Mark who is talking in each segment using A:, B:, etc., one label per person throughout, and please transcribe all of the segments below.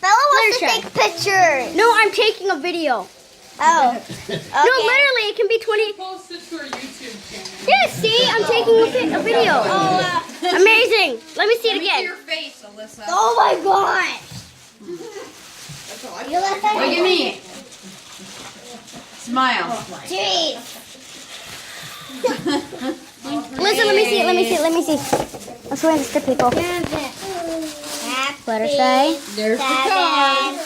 A: Bella wants to take pictures.
B: No, I'm taking a video.
A: Oh.
B: No, literally, it can be 20.
C: Post it to our YouTube channel.
B: Yeah, see, I'm taking a video. Amazing. Let me see it
D: Let me see
B: again.
D: your face, Alyssa.
A: Oh my gosh. You let that
D: Look at me. Smile.
A: Jeez.
B: Listen, let me see it. Let me see it. Let me see. Let's show this to people. Fluttershy.
D: There's the card.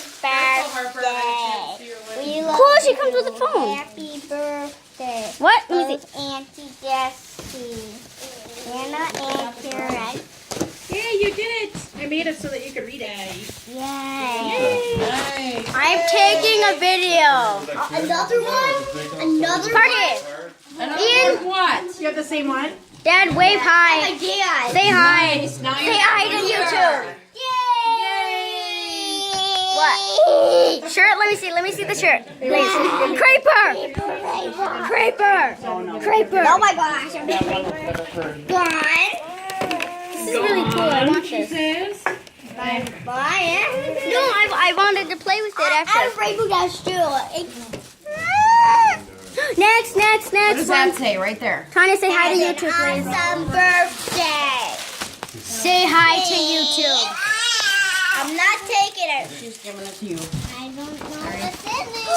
B: Cool, she comes with a phone.
A: Happy birthday.
B: What? Let me see.
A: Auntie Jessie. Anna and Karen.
C: Yeah, you did it. I made it so that you could read it.
A: Yay.
D: Nice.
B: I'm taking a video.
A: Another one? Another
B: Party. Ian.
D: What?
C: You have the same one?
B: Dad, wave hi.
A: one? Dad.
B: Say hi.
D: Nice. Now
B: Say
D: you're
B: hi to YouTube. What? Shirt? Let me see. Let me see the shirt. Please. Creeper. Creeper. Creeper.
A: Oh my gosh. Gone.
B: This is really cool. I want this.
C: Says.
A: Bye.
B: No, I wanted to play with it
A: I
B: after.
A: have Rainbow Dash too.
B: Next.
D: What does that say right there?
B: Trying to say hi to YouTube, please.
A: Awesome birthday.
B: Say hi to YouTube.
A: I'm not taking it.
D: She's giving it to you.
A: I don't know what's in it.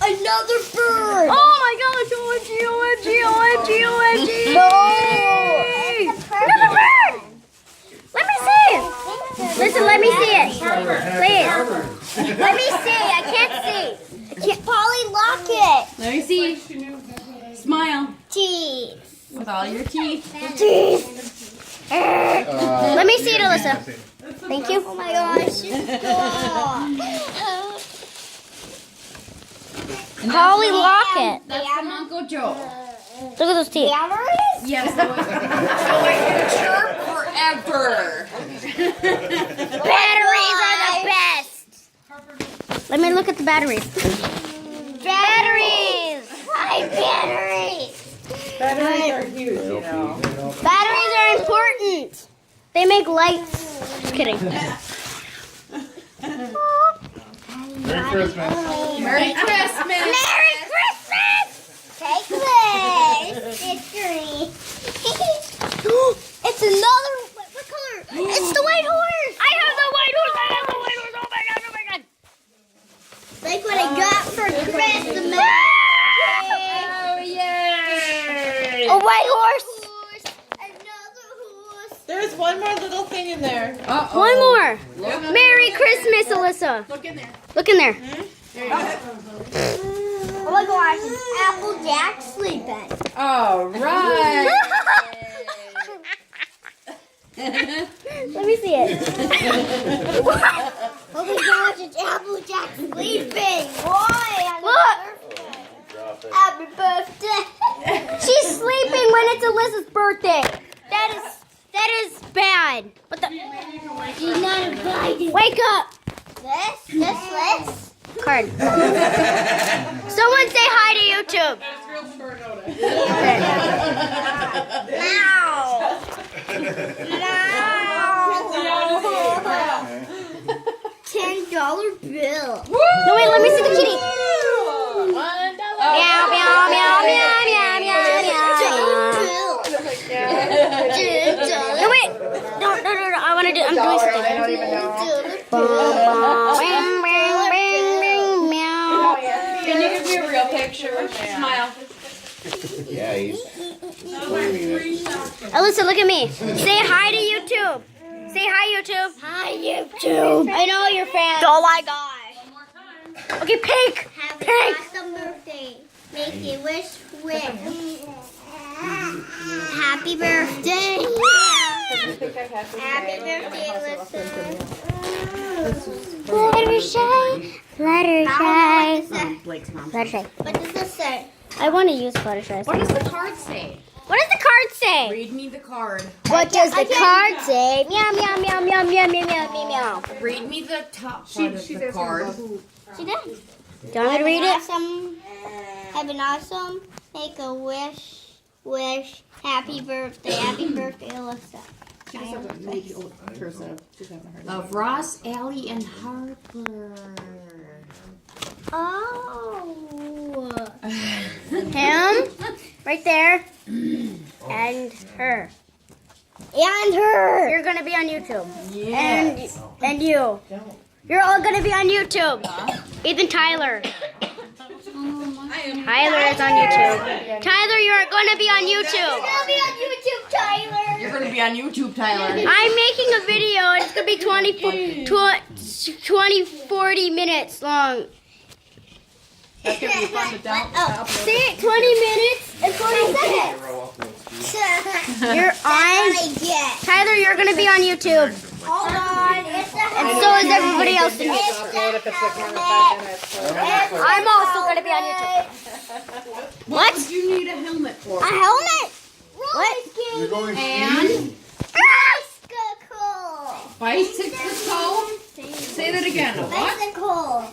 A: Another bird.
B: Oh my gosh! OMG! OMG! OMG! OMG!
A: No.
B: Another bird! Let me see it. Listen, let me see it. Please. Let me see. I can't see. I can't.
A: Polly, lock it.
D: Let me see. Smile.
A: Teeth.
D: With all your teeth.
B: Let me see it, Alyssa. Thank you.
A: Oh my gosh.
B: Polly Locket.
D: That's from Uncle Joe.
B: Look at those teeth.
A: Batteries?
D: Yes. Chirp forever.
B: Batteries are the best. Let me look at the batteries. Batteries.
A: Hi, batteries.
C: Batteries are huge, you know.
B: Batteries are important. They make lights. Just kidding.
E: Merry Christmas.
D: Merry Christmas.
A: Merry Christmas. Take this. It's green. It's another. What color? It's the white horse.
B: I have the white horse. I have the white horse. Oh my god. Oh my god.
A: Like what I got for Christmas.
D: Oh, yay.
B: A white horse.
A: Another horse.
C: There's one more little thing in there.
D: Uh-oh.
B: One more. Merry Christmas, Alyssa.
C: Look in there.
B: Look in there.
A: Oh my gosh, it's Applejack sleeping.
D: All right.
B: Let me see it.
A: Oh my gosh, it's Applejack sleeping. Why?
B: Look.
A: Happy birthday.
B: She's sleeping when it's Alyssa's birthday. That is bad. What the?
A: She's not invited.
B: Wake up.
A: This?
B: Card. Someone say hi to YouTube.
C: That's real short notice.
A: $10 bill.
B: No, wait, let me see the kitty.
C: $1.
B: Meow, meow, meow, meow, meow, meow, meow. No, wait. No. I want to do, I'm doing
C: I
B: something.
C: don't even know.
B: Bing, bing, bing, bing, meow.
D: Can you give me a real picture? Smile.
E: Yeah, he's
B: Alyssa, look at me. Say hi to YouTube. Say hi, YouTube.
A: Hi, YouTube.
B: I know you're fans. Oh my gosh. Okay, pink.
A: Have
B: Pink.
A: an awesome birthday. Make a wish. Happy birthday. Happy birthday, listen.
B: Fluttershy. Fluttershy.
D: Blake's mom.
B: Fluttershy.
A: What does this say?
B: I want to use Fluttershy.
D: What does the card say?
B: What does the card say?
D: Read me the card.
B: What does the card say? Meow, meow, meow, meow, meow, meow, meow, meow, meow.
D: Read me the top part of the card.
B: She did. Do you want me to read it?
A: Awesome. Have an awesome. Make a wish. Happy birthday, Alyssa.
C: She just has a maybe old cursive. She's having a hard
D: Of Ross, Allie, and Harper.
B: Oh. Him, right there, and her. And her. You're gonna be on YouTube.
D: Yes.
B: And you. You're all gonna be on YouTube. Even Tyler. Tyler is on YouTube. Tyler, you're gonna be on YouTube.
A: I'll be on YouTube, Tyler.
D: You're gonna be on YouTube, Tyler.
B: I'm making a video. And it's gonna be 40 minutes long.
C: That's gonna be fun to upload.
B: See, 20 minutes and 40 seconds. You're on. Tyler, you're gonna be on YouTube.
A: Hold on. It's a
B: And so is everybody else in
A: It's
B: YouTube.
A: a helmet.
B: I'm also gonna be on YouTube. What?
D: What do you need a helmet for?
B: A helmet? What?
E: You're going
D: And
A: Bicycle.
D: bicycle. Say that again. What?
A: Bicycle.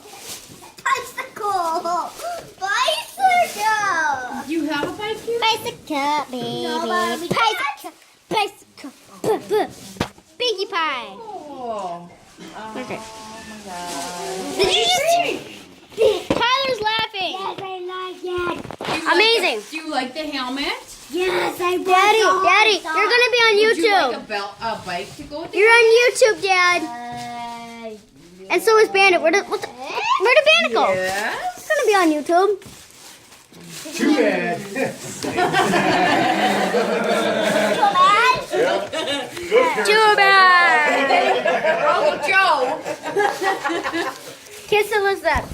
A: Bicycle. Bicycle.
D: You have a bike here?
B: Bicycle, baby. Bicycle. Bicycle. Piggy pie.
D: Oh.
B: Okay. Did you just? Tyler's laughing.
A: Yes, I like it.
B: Amazing.
D: Do you like the helmet?
A: Yes, I
B: Daddy, you're gonna be on
D: Would you like
B: YouTube.
D: a bike to go with
B: You're on YouTube, Dad. And so is Bandit. Where'd Bandit go?
D: Yes.
B: He's gonna be on YouTube.
E: Too bad.
B: Too bad.
D: Oh, Joe.
B: Kiss Elizabeth.